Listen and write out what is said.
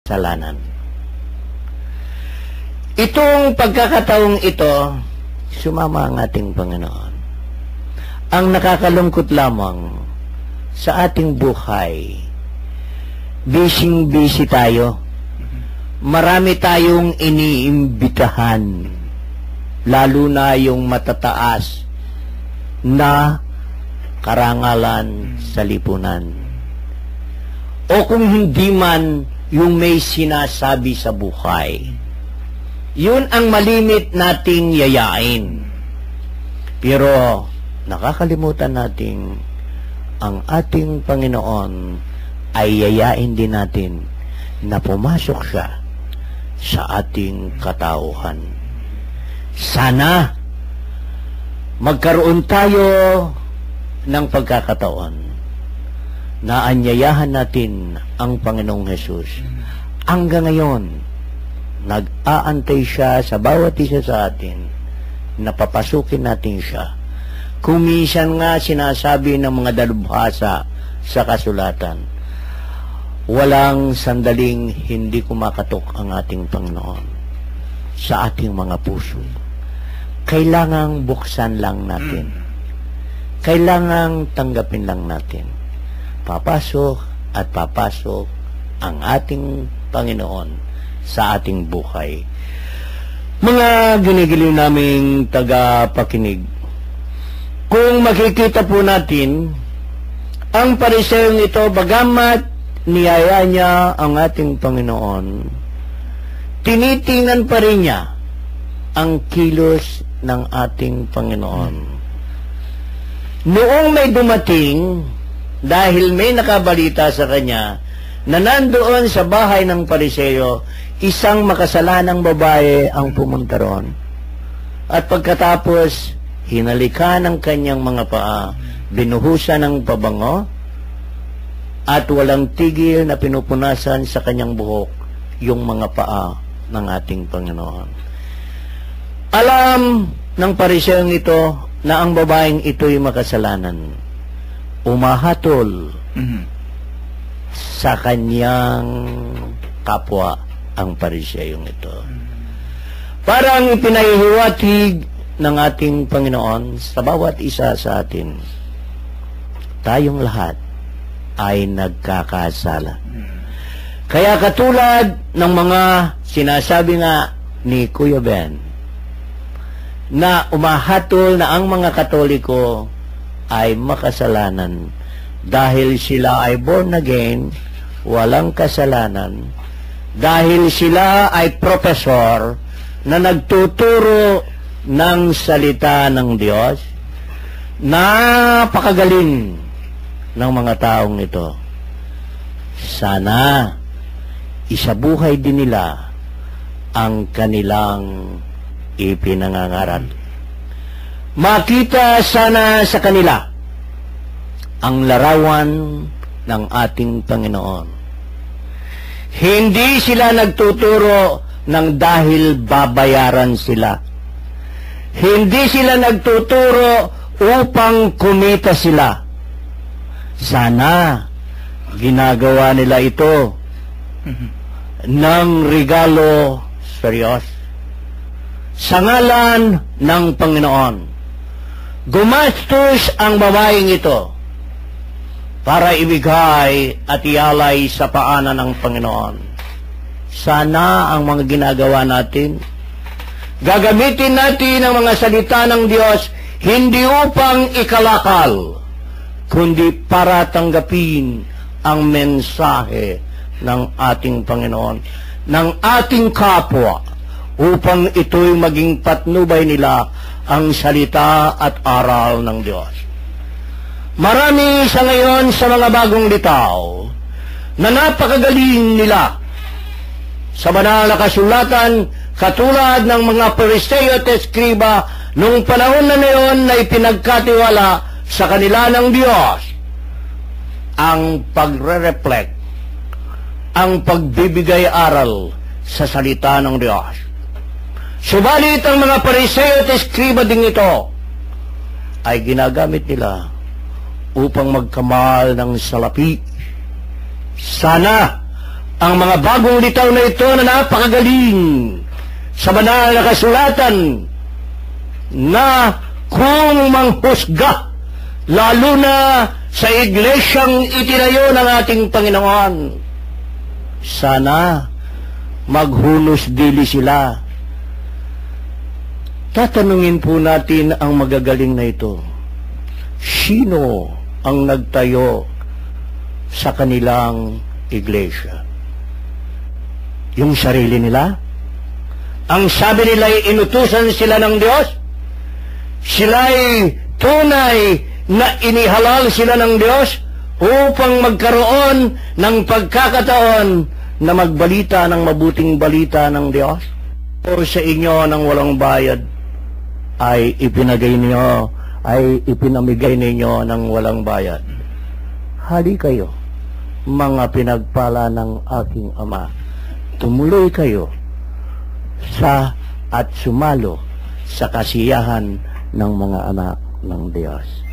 Kasalanan. Itong pagkakataong ito, sumama ang ating Panginoon. Ang nakakalungkot lamang sa ating buhay, busy tayo. Marami tayong iniimbitahan, lalo na yung matataas na karangalan sa lipunan. O kung hindi man, yung may sinasabi sa buhay. Yun ang malimit nating yayain. Pero nakakalimutan natin ang ating Panginoon ay yayain din natin na pumasok siya sa ating katauhan. Sana magkaroon tayo ng pagkakataon na anyayahan natin ang Panginoong Hesus. Hanggang ngayon, nag-aantay siya sa bawat isa sa atin na papasukin natin siya. Kung minsan nga sinasabi ng mga dalubhasa sa kasulatan, walang sandaling hindi kumakatok ang ating Panginoon sa ating mga puso. Kailangang buksan lang natin. Kailangang tanggapin lang natin. Papasok at papasok ang ating Panginoon sa ating buhay. Mga ginigiliw naming tagapakinig, kung makikita po natin, ang Pariseyong ito, bagamat niyaya niya ang ating Panginoon, tinitingnan pa rin niya ang kilos ng ating Panginoon. Noong may dumating, dahil may nakabalita sa kanya na nandoon sa bahay ng Pariseyo, isang makasalanang babae ang pumunta roon. At pagkatapos, hinalikan ng kanyang mga paa, binuhusan ng pabango, at walang tigil na pinupunasan sa kanyang buhok yung mga paa ng ating Panginoon. Alam ng Pariseyong ito na ang babaeng ito'y makasalanan. Umahatol sa kanyang kapwa ang Pariseyong ito. Parang ipinahihiwatig ng ating Panginoon sa bawat isa sa atin. Tayong lahat ay nagkakasala. Kaya katulad ng mga sinasabi nga ni Kuya Ben, na umahatol na ang mga Katoliko ay makasalanan dahil sila ay born again, walang kasalanan, dahil sila ay profesor na nagtuturo ng salita ng Diyos. Napakagaling ng mga taong ito. Sana isabuhay din nila ang kanilang ipinangangaral. Makita sana sa kanila ang larawan ng ating Panginoon. Hindi sila nagtuturo ng dahil babayaran sila. Hindi sila nagtuturo upang kumita sila. Sana ginagawa nila ito ng regalo seryoso sa ngalan ng Panginoon. Gumastos ang babaeng ito para ibigay at ialay sa paanan ng Panginoon. Sana ang mga ginagawa natin, gagamitin natin ang mga salita ng Diyos hindi upang ikalakal, kundi para tanggapin ang mensahe ng ating Panginoon, ng ating kapwa, upang ito'y maging patnubay nila ang salita at aral ng Diyos. Marami sa ngayon sa mga bagong litaw na napakagaling nila sa banal na kasulatan, katulad ng mga Pariseo at Eskriba nung panahon na ngayon na ipinagkatiwala sa kanila ng Diyos ang pagre-reflect, ang pagbibigay aral sa salita ng Diyos. Subalit ang mga Pariseo at Eskriba ding ito ay ginagamit nila upang magkamal ng salapi. Sana ang mga bagong litaw na ito na napakagaling sa banal na kasulatan na kung manghusga, lalo na sa iglesyang itinayo ng ating Panginoon, sana maghunos dili sila. Tatanungin po natin ang magagaling na ito. Sino ang nagtayo sa kanilang iglesia? Yung sarili nila? Ang sabi nila ay inutusan sila ng Diyos? Sila'y tunay na inihalal sila ng Diyos upang magkaroon ng pagkakataon na magbalita ng mabuting balita ng Diyos? O sa inyo ng walang bayad ay ipinamigay ninyo ng walang bayad? Hali kayo, mga pinagpala ng aking Ama. Tumuloy kayo at sumalo sa kasiyahan ng mga anak ng Diyos.